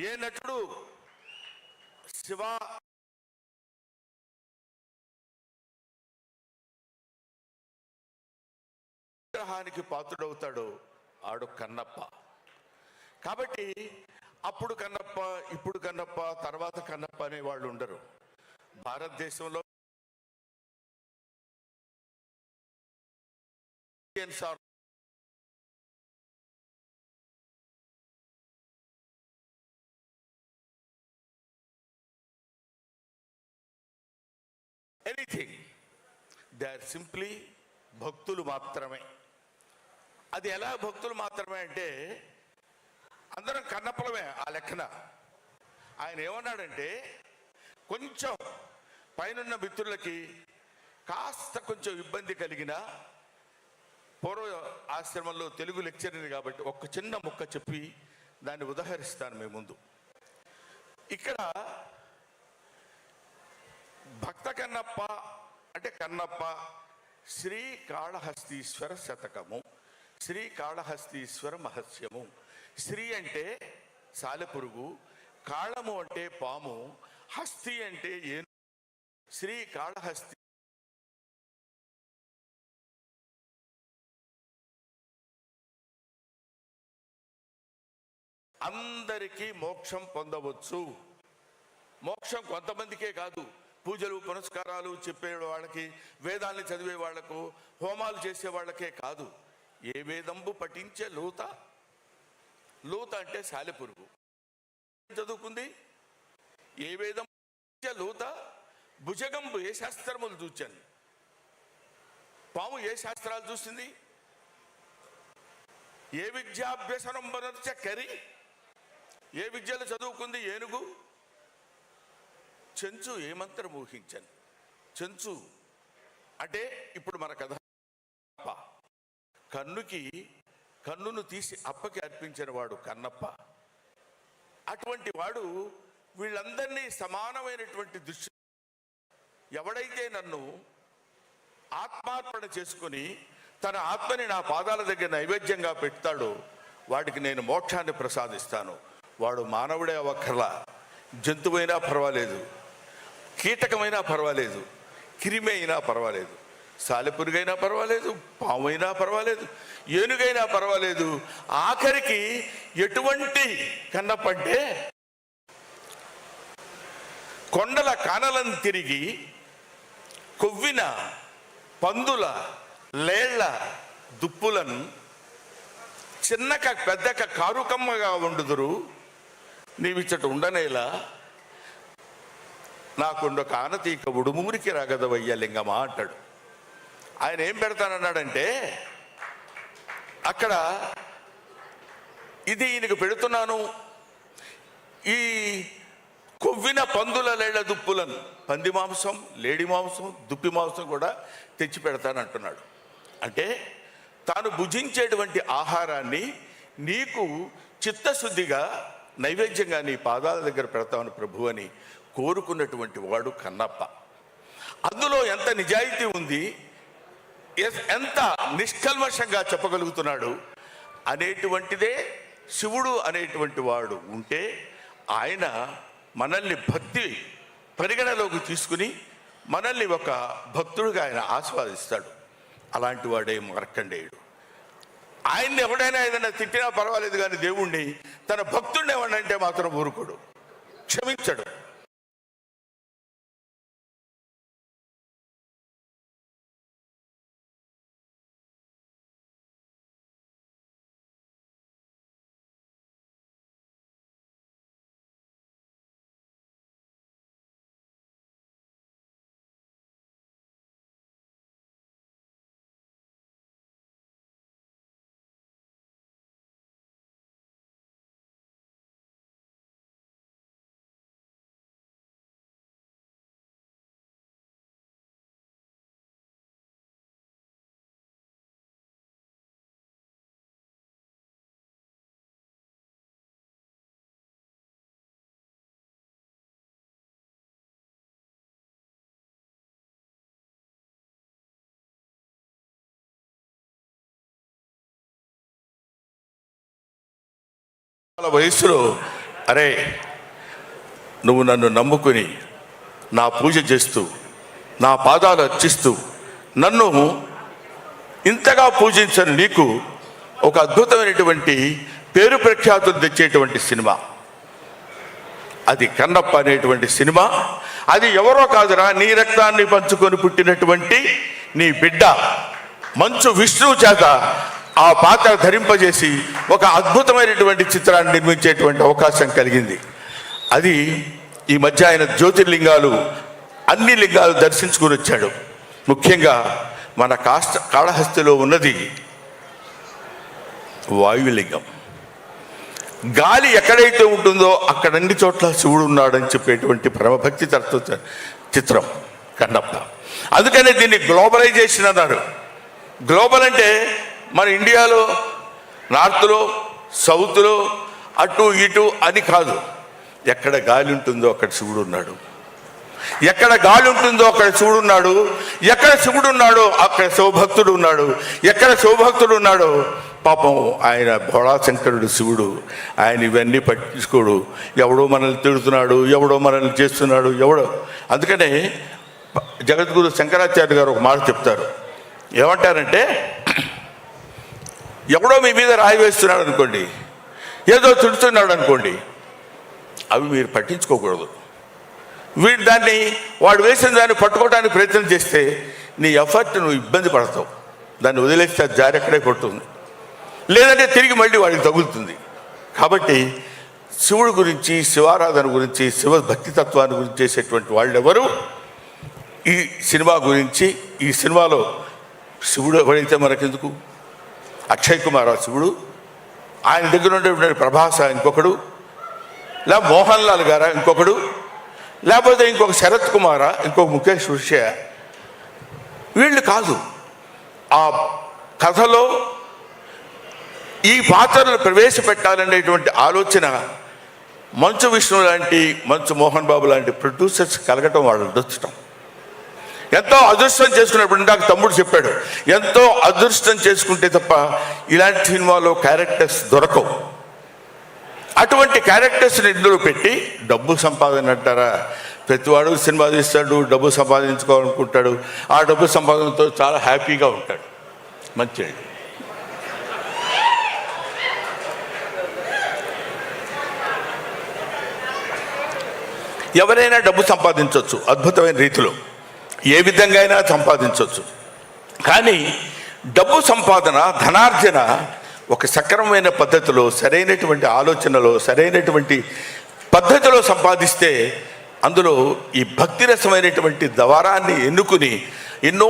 ఏ నటుడు శివ విగ్రహానికి పాత్రుడవుతాడో ఆడు కన్నప్ప. కాబట్టి అప్పుడు కన్నప్ప, ఇప్పుడు కన్నప్ప, తర్వాత కన్నప్ప అనే వాళ్ళు ఉండరు. భారతదేశంలో ఎనీథింగ్, దే ఆర్ సింప్లీ భక్తులు మాత్రమే. అది ఎలా భక్తులు మాత్రమే అంటే అందరం కన్నప్పలమే ఆ లెక్కన. ఆయన ఏమన్నాడంటే, కొంచెం పైనున్న మిత్రులకి కాస్త కొంచెం ఇబ్బంది కలిగిన, పూర్వ ఆశ్రమంలో తెలుగు లెక్చరర్ కాబట్టి ఒక చిన్న ముక్క చెప్పి దాన్ని ఉదహరిస్తాను మీ ముందు. ఇక్కడ భక్త కన్నప్ప అంటే కన్నప్ప శ్రీకాళహస్తీశ్వర శతకము, శ్రీకాళహస్తీశ్వర మహత్యము. శ్రీ అంటే సాలెపురుగు, కాళము అంటే పాము, హస్తి అంటే ఏను. శ్రీకాళహస్తి అందరికీ మోక్షం పొందవచ్చు. మోక్షం కొంతమందికే కాదు, పూజలు పునస్కారాలు చెప్పే వాళ్ళకి, వేదాన్ని చదివే వాళ్లకు, హోమాలు చేసే వాళ్ళకే కాదు. ఏ వేదంబు పఠించే లూత, లూత అంటే సాలెపురుగు చదువుకుంది. ఏ వేదం లూత భుజగంబు ఏ శాస్త్రములు చూచాను. పాము ఏ శాస్త్రాలు చూసింది. ఏ విద్యాభ్యసనం బనర్చ కరి, ఏ విద్యలు చదువుకుంది ఏనుగు. చెంచు ఏ మంత్రం ఊహించాను. చెంచు అంటే ఇప్పుడు మన కథ, కన్నును తీసి అప్పకి అర్పించిన వాడు కన్నప్ప. అటువంటి వాడు వీళ్ళందరినీ సమానమైనటువంటి దృష్టి, ఎవడైతే నన్ను ఆత్మార్పణ చేసుకుని తన ఆత్మని నా పాదాల దగ్గర నైవేద్యంగా పెడతాడో వాడికి నేను మోక్షాన్ని ప్రసాదిస్తాను. వాడు మానవుడే అవ్వక్కర్లా, జంతువైనా పర్వాలేదు, కీటకమైనా పర్వాలేదు, క్రిమి అయినా పర్వాలేదు, సాలెపురుగైనా పర్వాలేదు, పామైనా పర్వాలేదు, ఏనుగైనా పర్వాలేదు. ఆఖరికి ఎటువంటి కన్నప్పంటే కొండల కానలను తిరిగి కొవ్విన పందుల లేళ్ల దుప్పులను చిన్నక పెద్దక కారుకమ్మగా వండుదురు, నీవిచ్చట ఉండనేలా నాకుండొక ఆనతీక ఉడుమూరికి రాగదవయ్య లింగమా అంటాడు. ఆయన ఏం పెడతానన్నాడంటే, అక్కడ ఇది ఈయనకు పెడుతున్నాను, ఈ కొవ్విన పందుల లేళ్ల దుప్పులను, పంది మాంసం, లేడి మాంసం, దుప్పి మాంసం కూడా తెచ్చి పెడతానంటున్నాడు. అంటే తాను భుజించేటువంటి ఆహారాన్ని నీకు చిత్తశుద్ధిగా నైవేద్యంగా నీ పాదాల దగ్గర పెడతామని ప్రభు అని కోరుకున్నటువంటి వాడు కన్నప్ప. అందులో ఎంత నిజాయితీ ఉంది, ఎంత నిష్కల్మషంగా చెప్పగలుగుతున్నాడు అనేటువంటిదే శివుడు అనేటువంటి వాడు ఉంటే ఆయన మనల్ని భక్తి పరిగణలోకి తీసుకుని మనల్ని ఒక భక్తుడిగా ఆయన ఆస్వాదిస్తాడు. అలాంటి వాడే మార్కండేయుడు. ఆయన్ని ఎవడైనా ఏదైనా తిట్టినా పర్వాలేదు, కానీ దేవుణ్ణి తన భక్తుడిని ఎవడంటే మాత్రం ఊరుకోడు, క్షమించడు. వయసులో అరే నువ్వు నన్ను నమ్ముకుని నా పూజ చేస్తూ నా పాదాలు అర్చిస్తూ నన్ను ఇంతగా పూజించని నీకు ఒక అద్భుతమైనటువంటి పేరు ప్రఖ్యాతులు తెచ్చేటువంటి సినిమా అది కన్నప్ప అనేటువంటి సినిమా. అది ఎవరో కాదురా, నీ రక్తాన్ని పంచుకొని పుట్టినటువంటి నీ బిడ్డ మంచు విష్ణువు చేత ఆ పాత్ర ధరింపజేసి ఒక అద్భుతమైనటువంటి చిత్రాన్ని నిర్మించేటువంటి అవకాశం కలిగింది. అది ఈ మధ్య ఆయన జ్యోతిర్లింగాలు అన్ని లింగాలు దర్శించుకుని వచ్చాడు. ముఖ్యంగా మన కాళహస్తిలో ఉన్నది వాయులింగం. గాలి ఎక్కడైతే ఉంటుందో అక్కడ అన్ని చోట్ల శివుడు ఉన్నాడని చెప్పేటువంటి పరమభక్తి తత్వ చిత్రం కన్నప్ప. అందుకనే దీన్ని గ్లోబలైజేషన్ అన్నారు. గ్లోబల్ అంటే మన ఇండియాలో నార్త్లో సౌత్లో అటు ఇటు అని కాదు. ఎక్కడ గాలి ఉంటుందో అక్కడ శివుడు ఉన్నాడు, ఎక్కడ గాలి ఉంటుందో అక్కడ శివుడు ఉన్నాడు, ఎక్కడ శివుడు ఉన్నాడో అక్కడ శివభక్తుడు ఉన్నాడు, ఎక్కడ శివభక్తుడు ఉన్నాడో పాపం ఆయన భోళాశంకరుడు శివుడు. ఆయన ఇవన్నీ పట్టించుకోడు. ఎవడో మనల్ని తిడుతున్నాడు, ఎవడో మనల్ని చేస్తున్నాడు, ఎవడో. అందుకనే జగద్గురు శంకరాచార్య గారు ఒక మాట చెప్తారు. ఏమంటారంటే, ఎవడో మీ మీద రాయి వేస్తున్నాడు అనుకోండి, ఏదో తిడుతున్నాడు అనుకోండి, అవి మీరు పట్టించుకోకూడదు. వీడు వాడు వేసిన దాన్ని పట్టుకోవడానికి ప్రయత్నం చేస్తే నీ ఎఫర్ట్ నువ్వు ఇబ్బంది పడతావు. దాన్ని వదిలేస్తే అది జారి ఎక్కడే కొడుతుంది, లేదంటే తిరిగి మళ్ళీ వాడికి తగులుతుంది. కాబట్టి శివుడి గురించి, శివారాధన గురించి, శివ భక్తి తత్వాన్ని గురించి చేసేటువంటి వాళ్ళెవరు ఈ సినిమా గురించి, ఈ సినిమాలో శివుడు ఎవరైతే మనకెందుకు, అక్షయ్ కుమార్ శివుడు, ఆయన దగ్గర ఉండేటువంటి ప్రభాస ఇంకొకడు, లేదా మోహన్ లాల్ గారా ఇంకొకడు, లేకపోతే ఇంకొక శరత్ కుమారా, ఇంకొక ముఖేష్ ఋషి, వీళ్ళు కాదు. ఆ కథలో ఈ పాత్రలను ప్రవేశపెట్టాలనేటువంటి ఆలోచన మంచు విష్ణు లాంటి, మంచు మోహన్ బాబు లాంటి ప్రొడ్యూసర్స్ కలగటం వాళ్ళు అదృష్టం. ఎంతో అదృష్టం చేసుకున్నప్పుడు నాకు తమ్ముడు చెప్పాడు, ఎంతో అదృష్టం చేసుకుంటే తప్ప ఇలాంటి సినిమాలో క్యారెక్టర్స్ దొరకవు. అటువంటి క్యారెక్టర్స్ని ఇందులో పెట్టి డబ్బు సంపాదన అంటారా, ప్రతివాడు సినిమా తీస్తాడు, డబ్బు సంపాదించుకోవాలనుకుంటాడు, ఆ డబ్బు సంపాదనతో చాలా హ్యాపీగా ఉంటాడు. మంచిది. ఎవరైనా డబ్బు సంపాదించవచ్చు అద్భుతమైన రీతిలో, ఏ విధంగా అయినా సంపాదించవచ్చు. కానీ డబ్బు సంపాదన, ధనార్జన ఒక సక్రమమైన పద్ధతిలో, సరైనటువంటి ఆలోచనలో, సరైనటువంటి పద్ధతిలో సంపాదిస్తే అందులో ఈ భక్తి రసమైనటువంటి ద్వారాన్ని ఎన్నుకుని ఎన్నో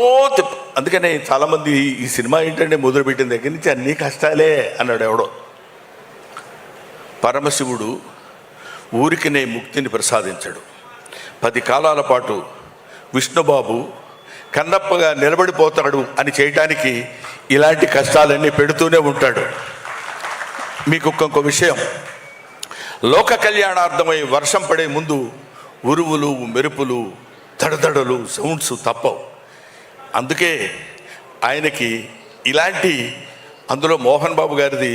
అందుకనే చాలామంది ఈ సినిమా ఏంటంటే మొదలుపెట్టిన దగ్గర నుంచి అన్నీ కష్టాలే అన్నాడు ఎవడో. పరమశివుడు ఊరికినే ముక్తిని ప్రసాదించాడు. 10 కాలాల పాటు విష్ణుబాబు కన్నప్పగా నిలబడిపోతాడు అని చేయటానికి ఇలాంటి కష్టాలన్నీ పెడుతూనే ఉంటాడు. మీకు ఇంకొక విషయం, లోక కళ్యాణార్థమై వర్షం పడే ముందు ఉరువులు, మెరుపులు, దడదడలు, సౌండ్స్ తప్పవు. అందుకే ఆయనకి ఇలాంటి, అందులో మోహన్ బాబు గారిది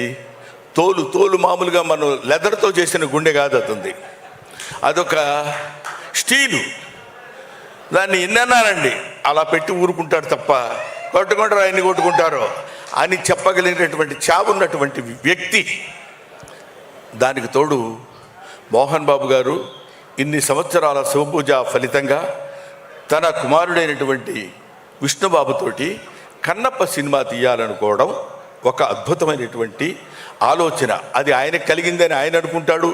తోలు మామూలుగా మనం లెదర్తో చేసిన గుండె కాదు, అతుంది అదొక స్టీలు. దాన్ని ఎన్నన్నానండి అలా పెట్టి ఊరుకుంటాడు తప్ప కొట్టుకుంటారు, ఆయన్ని కొట్టుకుంటారో అని చెప్పగలిగినటువంటి చావున్నటువంటి వ్యక్తి. దానికి తోడు మోహన్ బాబు గారు ఇన్ని సంవత్సరాల శివపూజ ఫలితంగా తన కుమారుడైనటువంటి విష్ణుబాబుతోటి కన్నప్ప సినిమా తీయాలనుకోవడం ఒక అద్భుతమైనటువంటి ఆలోచన. అది ఆయనకు కలిగిందని ఆయన అనుకుంటాడు,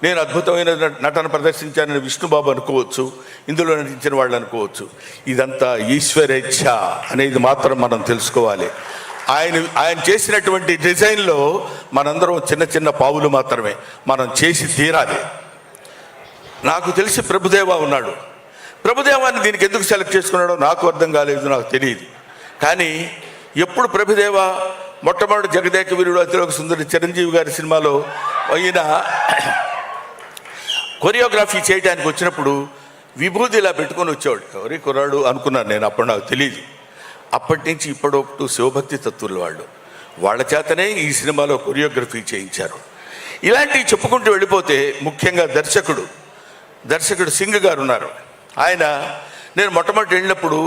నేను అద్భుతమైన నటన ప్రదర్శించానని విష్ణుబాబు అనుకోవచ్చు, ఇందులో నటించిన వాళ్ళు అనుకోవచ్చు. ఇదంతా ఈశ్వరేచ్ఛ అనేది మాత్రం మనం తెలుసుకోవాలి. ఆయన చేసినటువంటి డిజైన్లో మనందరం చిన్న చిన్న పావులు మాత్రమే, మనం చేసి తీరాలి. నాకు తెలిసి ప్రభుదేవ ఉన్నాడు. ప్రభుదేవాన్ని దీనికి ఎందుకు సెలెక్ట్ చేసుకున్నాడో నాకు అర్థం కాలేదు, నాకు తెలియదు. కానీ ఎప్పుడు ప్రభుదేవ మొట్టమొదటి జగదేక వీరుడు అతిలోక సుందరి చిరంజీవి గారి సినిమాలో అయిన కొరియోగ్రఫీ చేయడానికి వచ్చినప్పుడు విభూతి ఇలా పెట్టుకొని వచ్చేవాడు. ఎవరి కుర్రాడు అనుకున్నాను నేను, అప్పుడు నాకు తెలియదు. అప్పటి నుంచి ఇప్పటివరకు శివభక్తి తత్వులు వాళ్ళ చేతనే ఈ సినిమాలో కొరియోగ్రఫీ చేయించారు. ఇలాంటివి చెప్పుకుంటూ వెళ్ళిపోతే ముఖ్యంగా దర్శకుడు సింగ్ గారు ఉన్నారు. ఆయన నేను మొట్టమొదటి వెళ్ళినప్పుడు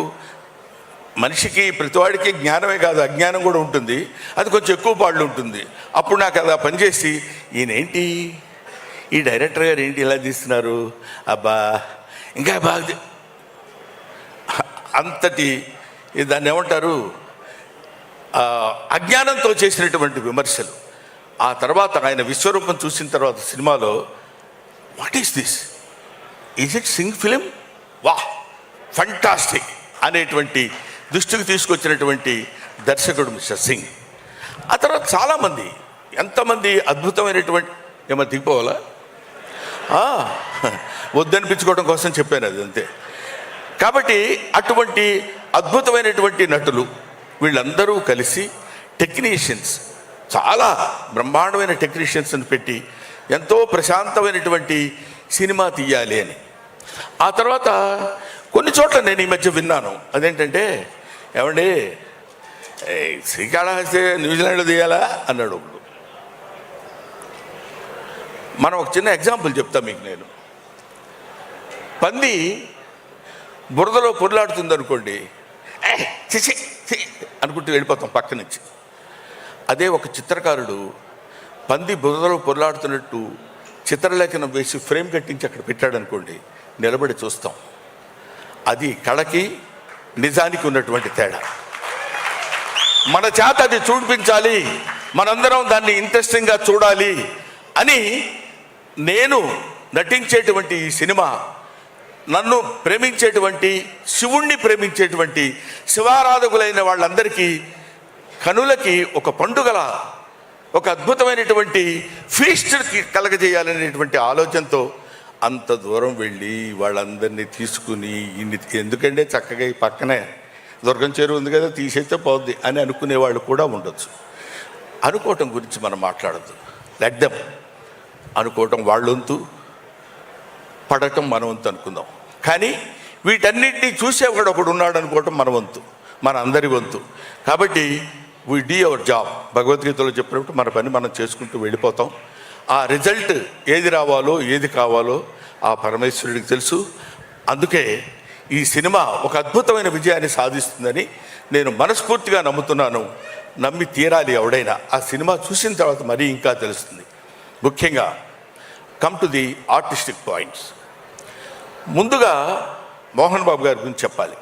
మనిషికి ప్రతివాడికి జ్ఞానమే కాదు అజ్ఞానం కూడా ఉంటుంది, అది కొంచెం ఎక్కువ పాళ్ళు ఉంటుంది. అప్పుడు నాకు అది పనిచేసి ఈయనేంటి ఈ డైరెక్టర్ గారు ఏంటి ఇలా తీస్తున్నారు, అబ్బా ఇంకా బాగా అంతటి దాన్ని ఏమంటారు అజ్ఞానంతో చేసినటువంటి విమర్శలు. ఆ తర్వాత ఆయన విశ్వరూపం చూసిన తర్వాత సినిమాలో what is this, is it Singh film, వా ఫంటాస్టిక్ అనేటువంటి దృష్టికి తీసుకొచ్చినటువంటి దర్శకుడు మిస్టర్ సింగ్. ఆ తర్వాత చాలామంది ఎంతమంది అద్భుతమైనటువంటి ఏమో దిగిపోవాలా వద్దనిపించుకోవడం కోసం చెప్పాను అది అంతే. కాబట్టి అటువంటి అద్భుతమైనటువంటి నటులు వీళ్ళందరూ కలిసి టెక్నీషియన్స్, చాలా బ్రహ్మాండమైన టెక్నీషియన్స్ని పెట్టి ఎంతో ప్రశాంతమైనటువంటి సినిమా తీయాలి అని. ఆ తర్వాత కొన్ని చోట్ల నేను ఈ మధ్య విన్నాను, అదేంటంటే ఏమండి శ్రీకాళహస్తి న్యూజిలాండ్లో తీయాలా అన్నాడు ఒకడు. మనం ఒక చిన్న ఎగ్జాంపుల్ చెప్తా మీకు. నేను పంది బురదలో పొర్లాడుతుంది అనుకోండి, చిచి అనుకుంటూ వెళ్ళిపోతాం పక్క నుంచి. అదే ఒక చిత్రకారుడు పంది బురదలో పొర్లాడుతున్నట్టు చిత్రలేఖనం వేసి ఫ్రేమ్ కట్టించి అక్కడ పెట్టాడు అనుకోండి, నిలబడి చూస్తాం. అది కళకి నిజానికి ఉన్నటువంటి తేడా. మన చేత అది చూపించాలి, మనందరం దాన్ని ఇంట్రెస్టింగ్గా చూడాలి అని నేను నటించేటువంటి ఈ సినిమా నన్ను ప్రేమించేటువంటి శివుణ్ణి ప్రేమించేటువంటి శివారాధకులైన వాళ్ళందరికీ కనులకి ఒక పండుగల ఒక అద్భుతమైనటువంటి ఫీస్ట్కి కలగజేయాలనేటువంటి ఆలోచనతో అంత దూరం వెళ్ళి వాళ్ళందరినీ తీసుకుని ఎందుకంటే చక్కగా ఈ పక్కనే దుర్గం చెరువు ఉంది కదా తీసేస్తే పోద్ది అని అనుకునే వాళ్ళు కూడా ఉండొచ్చు. అనుకోవటం గురించి మనం మాట్లాడద్దు, లెట్ దెమ్ అనుకోవటం వాళ్ళ వంతు, పడటం మన వంతు అనుకుందాం. కానీ వీటన్నిటినీ చూసేవాడు ఒకడు ఉన్నాడు అనుకోవటం మన వంతు, మన అందరి వంతు. కాబట్టి వీ డూ అవర్ జాబ్. భగవద్గీతలో చెప్పినప్పుడు మన పని మనం చేసుకుంటూ వెళ్ళిపోతాం. ఆ రిజల్ట్ ఏది రావాలో ఏది కావాలో ఆ పరమేశ్వరుడికి తెలుసు. అందుకే ఈ సినిమా ఒక అద్భుతమైన విజయాన్ని సాధిస్తుందని నేను మనస్ఫూర్తిగా నమ్ముతున్నాను. నమ్మి తీరాలి ఎవడైనా. ఆ సినిమా చూసిన తర్వాత మరీ ఇంకా తెలుస్తుంది. ముఖ్యంగా come to the artistic points. ముందుగా మోహన్ బాబు గారి గురించి చెప్పాలి.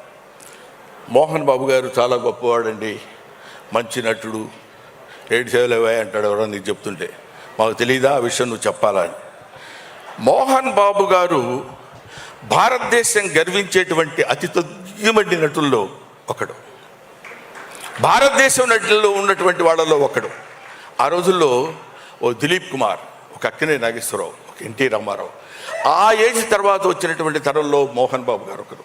మోహన్ బాబు గారు చాలా గొప్పవాడండి, మంచి నటుడు. 7 సేవలు అంటాడు ఎవరో నీకు చెప్తుంటే, మాకు తెలియదా ఆ విషయం నువ్వు చెప్పాలా అని. మోహన్ బాబు గారు భారతదేశం గర్వించేటువంటి అతి తొమ్మిది నటుల్లో ఒకడు, భారతదేశం నటుల్లో ఉన్నటువంటి వాళ్ళలో ఒకడు. ఆ రోజుల్లో ఓ దిలీప్ కుమార్, ఒక అక్కినేని నాగేశ్వరరావు, ఒక ఎన్టీ రామారావు, ఆ ఏజ్ తర్వాత వచ్చినటువంటి తరంలో మోహన్ బాబు గారు ఒకరు.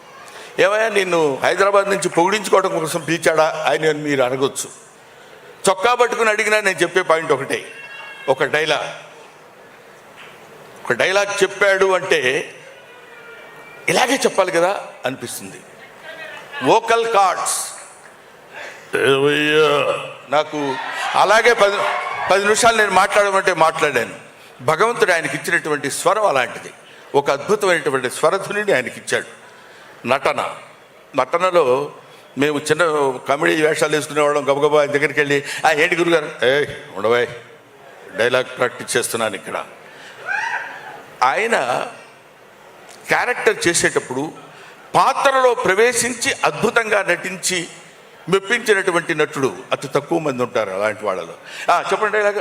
ఏమయ్యా నిన్ను హైదరాబాద్ నుంచి పొగిడించుకోవడం కోసం పిలిచాడా ఆయన మీరు అడగొచ్చు. చొక్కా పట్టుకుని అడిగినా నేను చెప్పే పాయింట్ ఒకటే, ఒక డైలాగ్ చెప్పాడు అంటే ఇలాగే చెప్పాలి కదా అనిపిస్తుంది. వోకల్ కార్డ్స్ నాకు అలాగే 10 నిమిషాలు నేను మాట్లాడమంటే మాట్లాడాను. భగవంతుడు ఆయనకి ఇచ్చినటువంటి స్వరం అలాంటిది. ఒక అద్భుతమైనటువంటి స్వరధునిని ఆయనకి ఇచ్చాడు. నటనలో మేము చిన్న కామెడీ వేషాలు వేసుకునేవాళ్ళం. గబగబా ఆయన దగ్గరికి వెళ్ళి ఏంటి గురుగారు, ఉండవా డైలాగ్ ప్రాక్టీస్ చేస్తున్నాను ఇక్కడ. ఆయన క్యారెక్టర్ చేసేటప్పుడు పాత్రలో ప్రవేశించి అద్భుతంగా నటించి మెప్పించినటువంటి నటుడు అతి తక్కువ మంది ఉంటారు. అలాంటి వాళ్ళలో చెప్పండి డైలాగ్,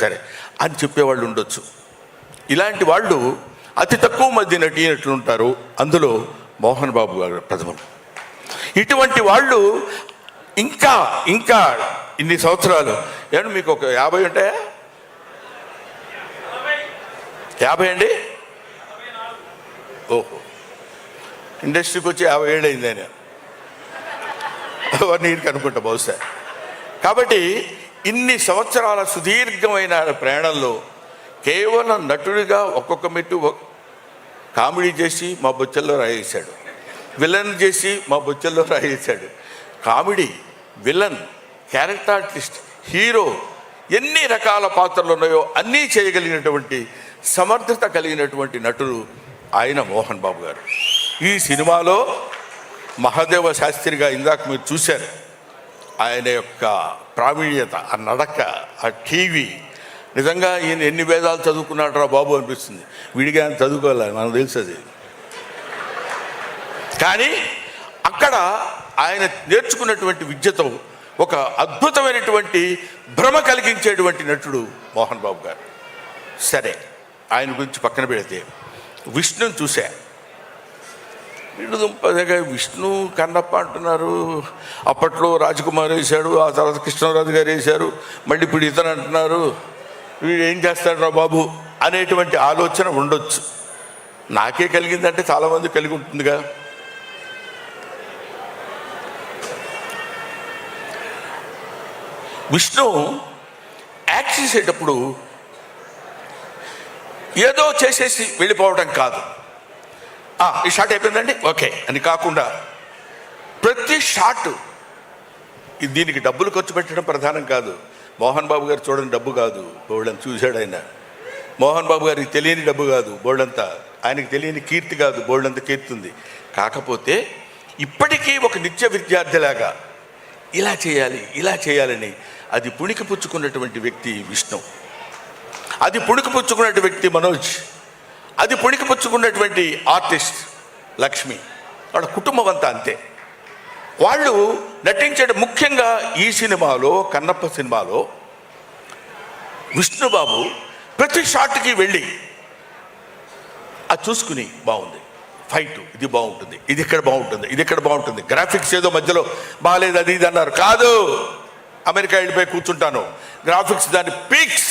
సరే అని చెప్పేవాళ్ళు ఉండొచ్చు. ఇలాంటి వాళ్ళు అతి తక్కువ మంది నటినట్లు ఉంటారు. అందులో మోహన్ బాబు గారు ప్రథమం. ఇటువంటి వాళ్ళు ఇంకా ఇన్ని సంవత్సరాలు ఏమన్నా మీకు ఒక 50 ఉంటాయా? 50 అండి? ఓహో, ఇండస్ట్రీకి వచ్చి 50 ఏళ్ళు అయింది ఆయన. నీకు అనుకుంటా బహుశా. కాబట్టి ఇన్ని సంవత్సరాల సుదీర్ఘమైన ప్రయాణంలో కేవలం నటుడిగా ఒక్కొక్క మెట్టు కామెడీ చేసి మా బొచ్చల్లో రాయేశాడు, విలన్ చేసి మా బొచ్చల్లో రాయేశాడు. Comedy, villain, character artist, hero, ఎన్ని రకాల పాత్రలు ఉన్నాయో అన్నీ చేయగలిగినటువంటి సమర్థత కలిగినటువంటి నటుడు ఆయన మోహన్ బాబు గారు. ఈ సినిమాలో మహాదేవ శాస్త్రిగా ఇందాక మీరు చూశారు. ఆయన యొక్క ప్రావీణ్యత, ఆ నడక, ఆ టీవీ, నిజంగా ఈయన ఎన్ని వేదాలు చదువుకున్నాడు రా బాబు అనిపిస్తుంది. విడిగా చదువుకోవాలి, మనకు తెలుసు అది. కానీ అక్కడ ఆయన నేర్చుకున్నటువంటి విద్యతో ఒక అద్భుతమైనటువంటి భ్రమ కలిగించేటువంటి నటుడు మోహన్ బాబు గారు. సరే, ఆయన గురించి పక్కన పెడితే విష్ణుని చూశా. దుంపదగా విష్ణు కన్నప్ప అంటున్నారు. అప్పట్లో రాజకుమార్ వేశాడు, ఆ తర్వాత కృష్ణరాజు గారు వేశారు, మళ్ళీ ఇప్పుడు ఇతను అంటున్నారు. వీడు ఏం చేస్తాడు రా బాబు అనేటువంటి ఆలోచన ఉండొచ్చు. నాకే కలిగిందంటే చాలామంది కలిగి ఉంటుందిగా. విష్ణు యాక్ట్ చేసేటప్పుడు ఏదో చేసేసి వెళ్ళిపోవడం కాదు. ఈ షాట్ అయిపోయిందండి ఓకే అని కాకుండా ప్రతి షాట్, దీనికి డబ్బులు ఖర్చు పెట్టడం ప్రధానం కాదు. మోహన్ బాబు గారు చూడని డబ్బు కాదు, బోల్డంత చూశాడు ఆయన. మోహన్ బాబు గారికి తెలియని డబ్బు కాదు బోల్డంతా, ఆయనకి తెలియని కీర్తి కాదు బోల్డంత కీర్తి ఉంది. కాకపోతే ఇప్పటికీ ఒక నిత్య విద్యార్థిలాగా ఇలా చేయాలి ఇలా చేయాలని అది పుణికిపుచ్చుకున్నటువంటి వ్యక్తి విష్ణు, అది పుణికిపుచ్చుకున్నటువంటి వ్యక్తి మనోజ్, అది పుణికిపుచ్చుకున్నటువంటి ఆర్టిస్ట్ లక్ష్మి, వాళ్ళ కుటుంబం అంతా అంతే. వాళ్ళు నటించడం ముఖ్యంగా ఈ సినిమాలో, కన్నప్ప సినిమాలో విష్ణుబాబు ప్రతి షాట్కి వెళ్ళి అది చూసుకుని బాగుంది, ఫైట్ ఇది బాగుంటుంది, ఇది ఇక్కడ బాగుంటుంది, ఇది ఇక్కడ బాగుంటుంది, గ్రాఫిక్స్ ఏదో మధ్యలో బాగాలేదు అది ఇది అన్నారు. కాదు, అమెరికా వెళ్ళిపోయి కూర్చుంటాను, గ్రాఫిక్స్ దాని పీక్స్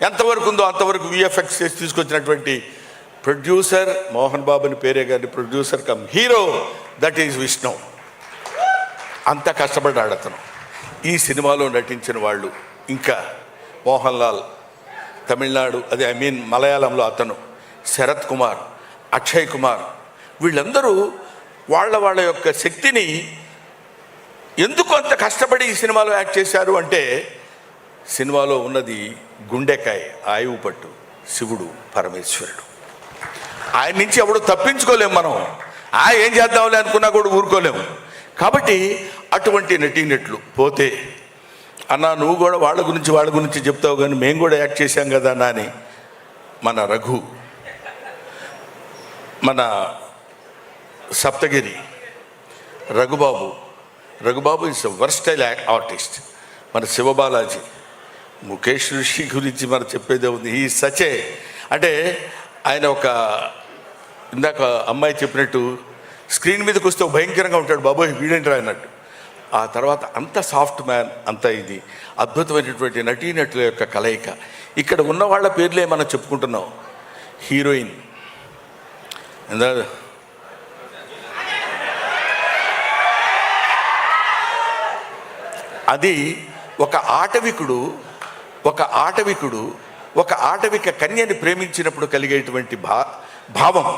ఎంతవరకు ఉందో అంతవరకు విఎఫ్ఎక్స్ చేసి తీసుకొచ్చినటువంటి ప్రొడ్యూసర్ మోహన్ బాబుని పేరే కానీ producer come hero, that is Vishnu. అంత కష్టపడ్డాడు అతను. ఈ సినిమాలో నటించిన వాళ్ళు ఇంకా మోహన్ లాల్ తమిళనాడు, అదే మలయాళంలో అతను, శరత్ కుమార్, అక్షయ్ కుమార్, వీళ్ళందరూ వాళ్ళ యొక్క శక్తిని ఎందుకు అంత కష్టపడి ఈ సినిమాలో యాక్ట్ చేశారు అంటే, సినిమాలో ఉన్నది గుండెకాయ, ఆయువు పట్టు, శివుడు పరమేశ్వరుడు. ఆయన నుంచి ఎవడు తప్పించుకోలేము మనం. ఏం చేద్దాంలే అనుకున్నా కూడా ఊరుకోలేము. కాబట్టి అటువంటి నటీనట్లు పోతే, అన్నా నువ్వు కూడా వాళ్ళ గురించి చెప్తావు కానీ మేము కూడా యాక్ట్ చేశాం కదా అన్నా అని మన రఘు, మన Saptagiri Raghubabu is versatile artist. మన శివబాలాజీ, ముఖేష్ ఋషి గురించి మనం చెప్పేదే ఉంది. ఈ సచే అంటే ఆయన ఒక ఇందాక అమ్మాయి చెప్పినట్టు స్క్రీన్ మీదకి వస్తే భయంకరంగా ఉంటాడు, బాబోయ్ వీడేంట్రా అన్నట్టు. ఆ తర్వాత అంత సాఫ్ట్ మ్యాన్, అంత ఇది అద్భుతమైనటువంటి నటీనటుల యొక్క కలయిక. ఇక్కడ ఉన్న వాళ్ళ పేర్లే మనం చెప్పుకుంటున్నాం. హీరోయిన్ అది ఒక ఆటవిక కన్యని ప్రేమించినప్పుడు కలిగేటువంటి భావం,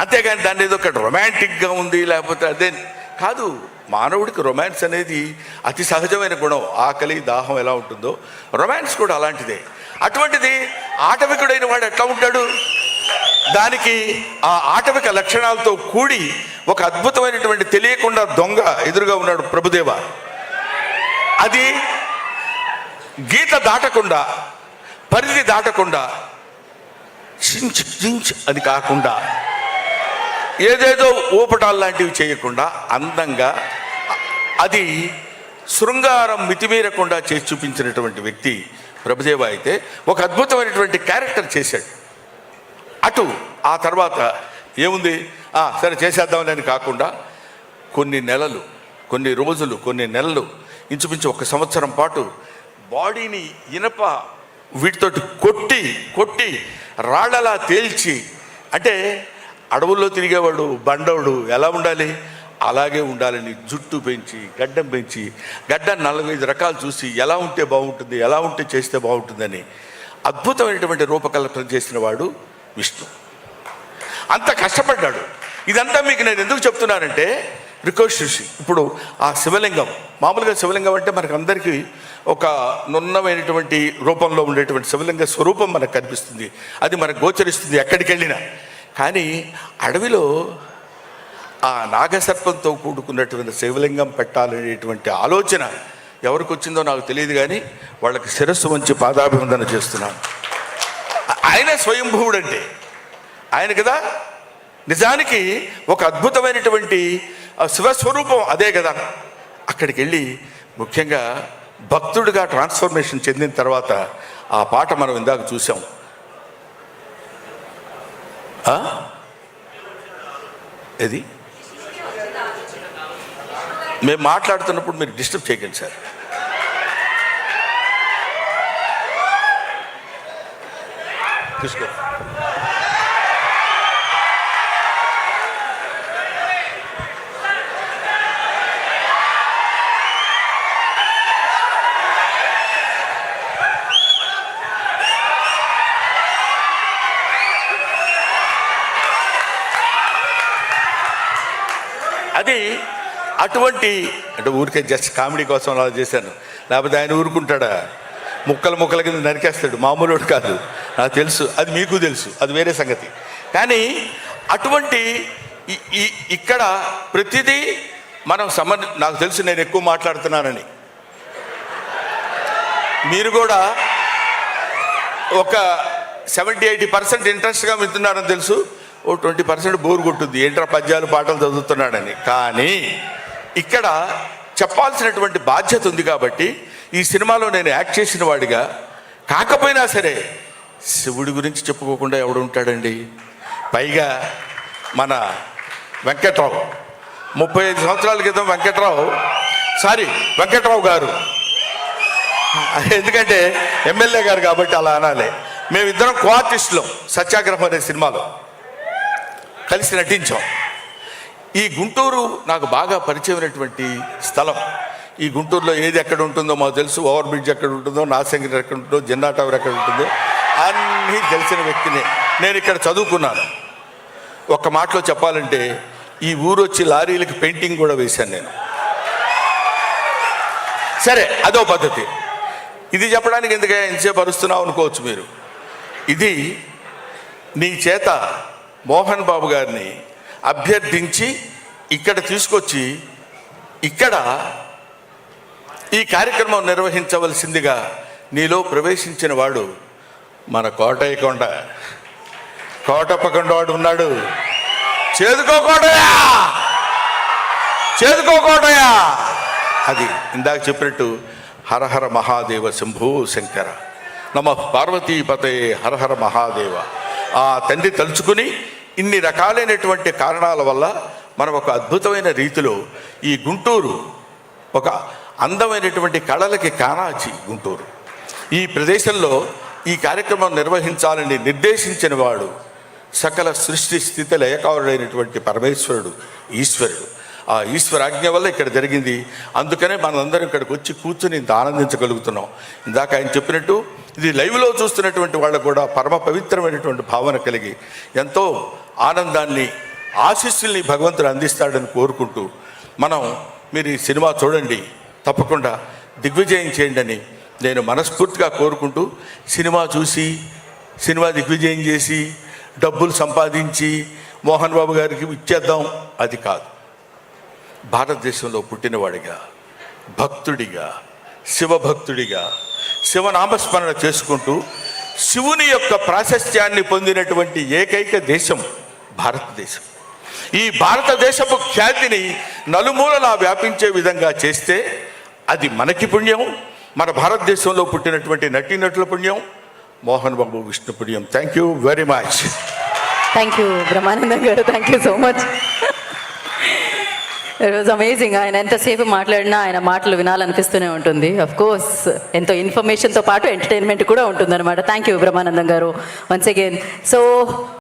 అంతేగాని దాన్ని ఏదో ఒక రొమాంటిక్గా ఉంది లేకపోతే అదే కాదు. మానవుడికి రొమాన్స్ అనేది అతి సహజమైన గుణం. ఆకలి దాహం ఎలా ఉంటుందో రొమాన్స్ కూడా అలాంటిదే. అటువంటిది ఆటవికుడైన వాడు ఎట్లా ఉంటాడు? దానికి ఆ ఆటవిక లక్షణాలతో కూడి ఒక అద్భుతమైనటువంటి తెలియకుండా దొంగ ఎదురుగా ఉన్నాడు ప్రభుదేవ. అది గీత దాటకుండా, పరిధి దాటకుండా, చించ్ అని కాకుండా, ఏదేదో ఊపటాలు లాంటివి చేయకుండా అందంగా, అది శృంగారం మితిమీరకుండా చేసి చూపించినటువంటి వ్యక్తి ప్రభుదేవ. అయితే ఒక అద్భుతమైనటువంటి క్యారెక్టర్ చేశాడు. అటు ఆ తర్వాత ఏముంది, సరే చేసేద్దామని కాకుండా కొన్ని నెలలు, కొన్ని రోజులు, కొన్ని నెలలు, ఇంచుమించు 1 సంవత్సరం పాటు బాడీని ఇనప వీటితోటి కొట్టి రాళ్ళలా తేల్చి, అంటే అడవుల్లో తిరిగేవాడు బండవుడు ఎలా ఉండాలి అలాగే ఉండాలని జుట్టు పెంచి, గడ్డం పెంచి, గడ్డ 45 రకాలు చూసి ఎలా ఉంటే బాగుంటుంది, ఎలా ఉంటే చేస్తే బాగుంటుందని అద్భుతమైనటువంటి రూపకల్పన చేసిన వాడు విష్ణు. అంత కష్టపడ్డాడు. ఇదంతా మీకు నేను ఎందుకు చెప్తున్నానంటే, రికోష్ ఋషి ఇప్పుడు ఆ శివలింగం, మామూలుగా శివలింగం అంటే మనకు అందరికీ ఒక నున్నమైనటువంటి రూపంలో ఉండేటువంటి శివలింగ స్వరూపం మనకు కనిపిస్తుంది, అది మనకు గోచరిస్తుంది ఎక్కడికి వెళ్ళినా. కానీ అడవిలో ఆ నాగసర్పంతో కూడుకున్నటువంటి శివలింగం పెట్టాలనేటువంటి ఆలోచన ఎవరికి వచ్చిందో నాకు తెలియదు, కానీ వాళ్ళకి శిరస్సు వంచి పాదాభివందన చేస్తున్నాను. ఆయన స్వయంభువుడు అంటే ఆయన కదా. నిజానికి ఒక అద్భుతమైనటువంటి శివస్వరూపం అదే కదా. అక్కడికి వెళ్ళి ముఖ్యంగా భక్తుడిగా ట్రాన్స్ఫర్మేషన్ చెందిన తర్వాత ఆ పాట మనం ఇందాక చూసాం. ఇది మేము మాట్లాడుతున్నప్పుడు మీరు డిస్టర్బ్ చేయకండి సార్. తీసుకో. అది అటువంటి అంటే ఊరికే జస్ట్ కామెడీ కోసం అలా చేశాను, లేకపోతే ఆయన ఊరుకుంటాడా? ముక్కల ముక్కల కింద నరికేస్తాడు, మామూలుడు కాదు, నాకు తెలుసు, అది మీకు తెలుసు, అది వేరే సంగతి. కానీ అటువంటి ఇక్కడ ప్రతిదీ మనం నాకు తెలుసు నేను ఎక్కువ మాట్లాడుతున్నానని, మీరు కూడా ఒక 70-80% ఇంట్రెస్ట్గా వింటున్నారని తెలుసు, ఓ 20% బోరు కొట్టుద్ది, ఏంట్రా పద్యాలు పాటలు చదువుతున్నాడని. కానీ ఇక్కడ చెప్పాల్సినటువంటి బాధ్యత ఉంది కాబట్టి ఈ సినిమాలో నేను యాక్ట్ చేసిన వాడిగా కాకపోయినా సరే శివుడి గురించి చెప్పుకోకుండా ఎవడు ఉంటాడండి? పైగా మన వెంకట్రావు 35 సంవత్సరాల క్రితం వెంకట్రావు గారు, ఎందుకంటే ఎమ్మెల్యే గారు కాబట్టి అలా అనాలి, మేమిద్దరం కో-ఆర్టిస్టులం సత్యాగ్రహం అనే సినిమాలో కలిసి నటించాం. ఈ గుంటూరు నాకు బాగా పరిచయమైనటువంటి స్థలం. ఈ గుంటూరులో ఏది ఎక్కడ ఉంటుందో మాకు తెలుసు, ఓవర్ బ్రిడ్జ్ ఎక్కడ ఉంటుందో, నాసంగిరి ఎక్కడ ఉంటుందో, జిన్నా టవర్ ఎక్కడ ఉంటుందో అన్నీ తెలిసిన వ్యక్తిని. నేను ఇక్కడ చదువుకున్నాను. ఒక్క మాటలో చెప్పాలంటే ఈ ఊరు వచ్చి లారీలకి పెయింటింగ్ కూడా వేశాను నేను. సరే, అదో పద్ధతి. ఇది చెప్పడానికి ఎందుకే ఎంతసేపు అరుస్తున్నావు అనుకోవచ్చు మీరు. ఇది నీ చేత మోహన్ బాబు గారిని అభ్యర్థించి ఇక్కడ తీసుకొచ్చి ఇక్కడ ఈ కార్యక్రమం నిర్వహించవలసిందిగా నీలో ప్రవేశించిన వాడు మన కోటప్పకొండ వాడు ఉన్నాడు. చేదుకోకోటయా అది ఇందాక చెప్పినట్టు హరహర మహాదేవ శంభో శంకర నమ పార్వతీపతే హరహర మహాదేవ. ఆ తండ్రి తలుచుకుని ఇన్ని రకాలైనటువంటి కారణాల వల్ల మనం ఒక అద్భుతమైన రీతిలో ఈ గుంటూరు ఒక అందమైనటువంటి కళలకి కానాచి గుంటూరు ఈ ప్రదేశంలో ఈ కార్యక్రమం నిర్వహించాలని నిర్దేశించిన వాడు సకల సృష్టి స్థితి లయకారుడైనటువంటి పరమేశ్వరుడు, ఈశ్వరుడు. ఆ ఈశ్వరాజ్ఞ వల్ల ఇక్కడ జరిగింది. అందుకనే మనందరం ఇక్కడికి వచ్చి కూర్చొని ఇంత ఆనందించగలుగుతున్నాం. ఇందాక ఆయన చెప్పినట్టు ఇది లైవ్లో చూస్తున్నటువంటి వాళ్ళకు కూడా పరమ పవిత్రమైనటువంటి భావన కలిగి ఎంతో ఆనందాన్ని, ఆశీస్సుల్ని భగవంతుడు అందిస్తాడని కోరుకుంటూ మీరు ఈ సినిమా చూడండి, తప్పకుండా దిగ్విజయం చేయండి అని నేను మనస్ఫూర్తిగా కోరుకుంటూ, సినిమా చూసి సినిమా దిగ్విజయం చేసి డబ్బులు సంపాదించి మోహన్ బాబు గారికి ఇచ్చేద్దాం అది కాదు. భారతదేశంలో పుట్టినవాడిగా, భక్తుడిగా, శివభక్తుడిగా శివనామస్మరణ చేసుకుంటూ శివుని యొక్క ప్రాశస్త్యాన్ని పొందినటువంటి ఏకైక దేశం భారతదేశం. ఈ భారతదేశపు ఖ్యాతిని నలుమూలలా వ్యాపించే విధంగా చేస్తే అది మనకి పుణ్యం, మన భారతదేశంలో పుట్టినటువంటి నటీనటుల పుణ్యం, మోహన్ బాబు విష్ణు పుణ్యం. Thank you very much. Thank you Brahmanandam garu, thank you so much. It was amazing. ఆయన ఎంతసేపు మాట్లాడినా ఆయన మాటలు వినాలనిపిస్తూనే ఉంటుంది. అఫ్ కోర్స్ ఎంతో ఇన్ఫర్మేషన్తో పాటు ఎంటర్టైన్మెంట్ కూడా ఉంటుందన్నమాట. థ్యాంక్ యూ బ్రహ్మానందం గారు వన్స్ అగైన్. సో